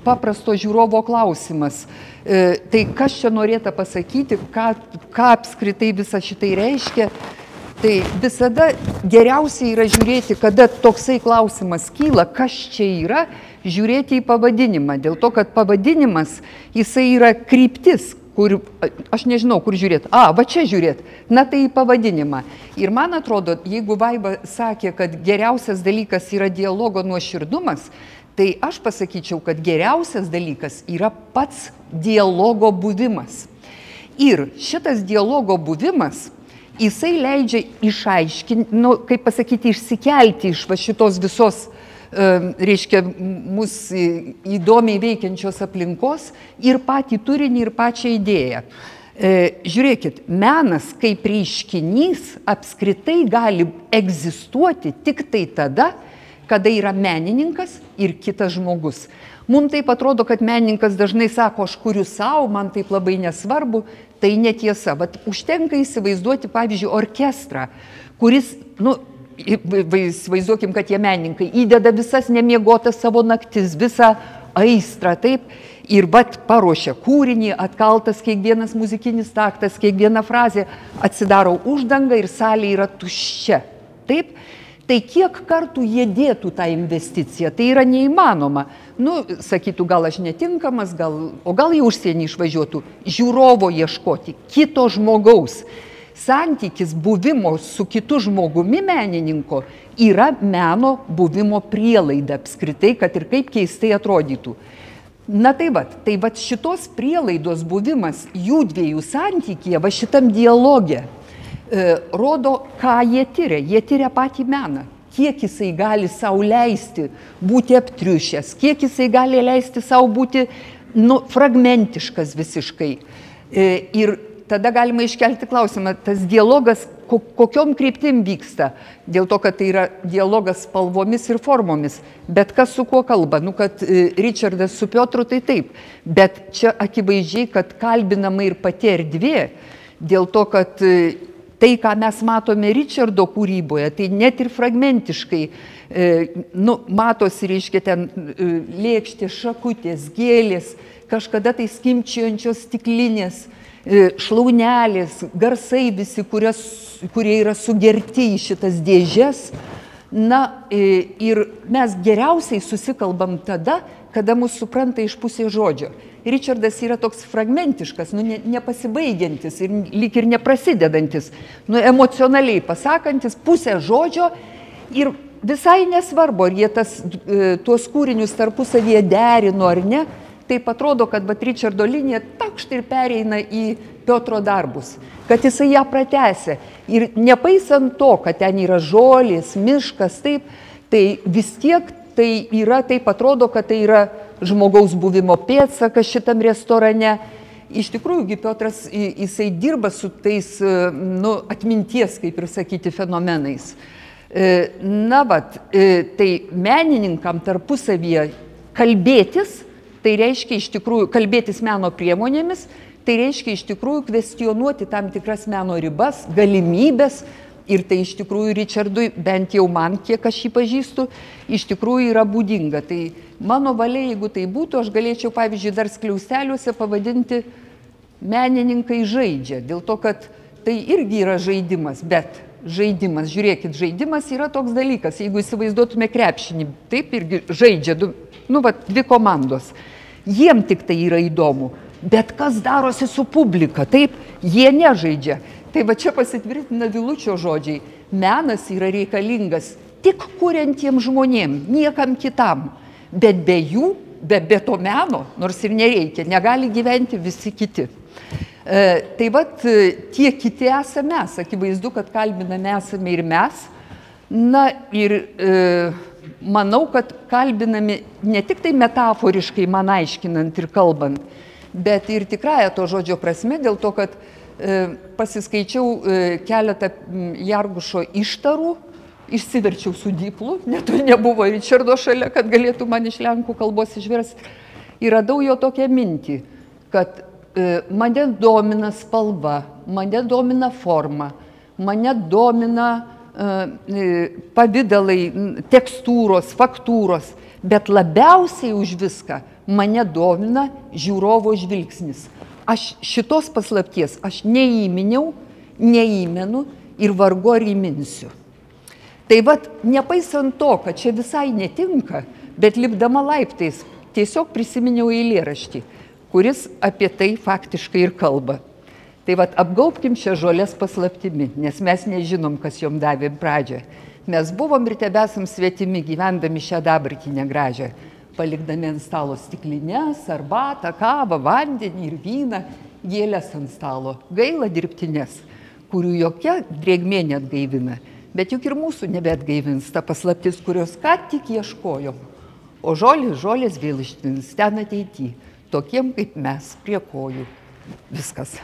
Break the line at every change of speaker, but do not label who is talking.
paprasto žiūrovo klausimas. Tai kas čia norėta pasakyti, ką apskritai visą šitai reiškia. Tai visada geriausiai yra žiūrėti, kada toksai klausimas kyla, kas čia yra, žiūrėti į pavadinimą. Dėl to, kad pavadinimas, jisai yra kryptis, kur, aš nežinau, kur žiūrėti. Va čia žiūrėti. Na tai į pavadinimą. Ir man atrodo, jeigu Vaiva sakė, kad geriausias dalykas yra dialogo nuoširdumas, tai aš pasakyčiau, kad geriausias dalykas yra pats dialogo buvimas. Ir šitas dialogo buvimas, jisai leidžia išaiškinti, kaip pasakyti, išsikelti iš šitos visos, reiškia, mūsų įdomiai veikiančios aplinkos ir patį turinį, ir pačią idėją. Žiūrėkit, menas kaip reiškinys apskritai gali egzistuoti tik tai tada, kada yra menininkas ir kitas žmogus. Mums taip atrodo, kad menininkas dažnai sako, aš kuriu savo, man taip labai nesvarbu, tai netiesa. Bet užtenka įsivaizduoti, pavyzdžiui, orkestrą, kuris, įsivaizduokim, kad jie menininkai įdeda visas nemiegotas savo naktis, visą aistrą, taip, ir paruošia kūrinį, atkaltas kiekvienas muzikinis taktas, kiekviena frazė, atsidaro uždanga ir salė yra tuščia. Taip? Tai kiek kartų jie dėtų tą investiciją, tai yra neįmanoma. Sakytų, gal aš netinkamas, o gal į užsienį išvažiuotų, žiūrovo ieškoti, kito žmogaus. Santykis buvimo su kitu žmogumi menininko yra meno buvimo prielaida apskritai, kad ir kaip keistai atrodytų. Na tai šitos prielaidos buvimas jų dviejų santykyje, šitam dialoge, rodo, ką jie tyria. Jie tyria patį meną. Kiek jisai gali sau leisti būti aptriušęs, kiek jisai gali leisti sau būti fragmentiškas visiškai. Ir tada galima iškelti klausimą, tas dialogas kokiom kryptim vyksta. Dėl to, kad tai yra dialogas spalvomis ir formomis. Bet kas su kuo kalba? Kad Ričardas su Piotru, tai taip. Bet čia akivaizdžiai, kad kalbinama ir pati erdvė. Dėl to, kad tai, ką mes matome Ričardo kūryboje, tai net ir fragmentiškai matosi, reiškia, ten lėkštės, šakutės, gėlės, kažkada tai skimbčiojančios stiklinės, šlaunelės, garsai visi, kurie yra sugerti į šitas dėžes. Ir mes geriausiai susikalbam tada, kada mus supranta iš pusės žodžio. Ričardas yra toks fragmentiškas, nepasibaigiantis ir lyg ir neprasidedantis, emocionaliai pasakantis pusę žodžio ir visai nesvarbu, ar jie tuos kūrinius tarpusavyje derino ar ne, taip atrodo, kad Ričardo linija takšt ir pereina į Piotro darbus, kad jisai ją pratęsia. Ir nepaisant to, kad ten yra žolės, miškas, taip, tai vis tiek tai yra, taip atrodo, kad tai yra žmogaus buvimo pėdsakas šitam restorane. Iš tikrųjų, Piotras, jisai dirba su tais, atminties, kaip ir sakyti, fenomenais. Tai menininkam tarpusavyje kalbėtis, tai reiškia iš tikrųjų kalbėtis meno priemonėmis, tai reiškia iš tikrųjų kvestionuoti tam tikras meno ribas, galimybės. Ir tai iš tikrųjų Ričardui, bent jau man, kiek aš jį pažįstu, iš tikrųjų yra būdinga. Tai mano valia, jeigu tai būtų, aš galėčiau, pavyzdžiui, dar skliausteliuose pavadinti menininkai žaidžia. Dėl to, kad tai irgi yra žaidimas, bet žaidimas, žiūrėkit, žaidimas yra toks dalykas. Jeigu įsivaizduotume krepšinį, taip irgi žaidžia, dvi komandos. Jiem tik tai yra įdomu. Bet kas darosi su publika, taip, jie nežaidžia. Tai čia pasitvirtina Vilučio žodžiai. Menas yra reikalingas tik kuriantiem žmonėm, niekam kitam. Bet be jų, be to meno, nors ir nereikia, negali gyventi visi kiti. Tie kiti esame mes, akivaizdu, kad kalbiname esame ir mes. Manau, kad kalbinami ne tik tai metaforiškai man aiškinant ir kalbant, bet ir tikrąją to žodžio prasme, dėl to, kad pasiskaičiau keletą Jargušo ištarų, išsiverčiau su diplu, nebuvo Ričardo šalia, kad galėtų man iš lenkų kalbos išversti. Ir radau jo tokią mintį, kad mane domina spalva, mane domina forma, mane domina pavidalai, tekstūros, faktūros, bet labiausiai už viską mane domina žiūrovo žvilgsnis. Aš šitos paslapties aš neįminiau, neįmenu ir vargu ar įminsiu. Tai vat, nepaisant to, kad čia visai netinka, bet lipdama laiptais tiesiog prisiminiau eilėraštį, kuris apie tai faktiškai ir kalba. Tai vat, apgaubkim šią žolės paslaptimi, nes mes nežinom, kas jom davė pradžią. Mes buvom ir tebesam svetimi, gyvendami šią dabartį negražią, palikdami ant stalo stiklinės, arbatą, kavą, vandenį ir vyną, gėlės ant stalo, gaila dirbtinės, kurių jokia drėgmė neatgaivina. Bet juk ir mūsų nebeatgaivins ta paslaptis, kurios ką tik ieškojom. O žolės vėl ištins ten ateity, tokiem kaip mes, prie kojų. Viskas.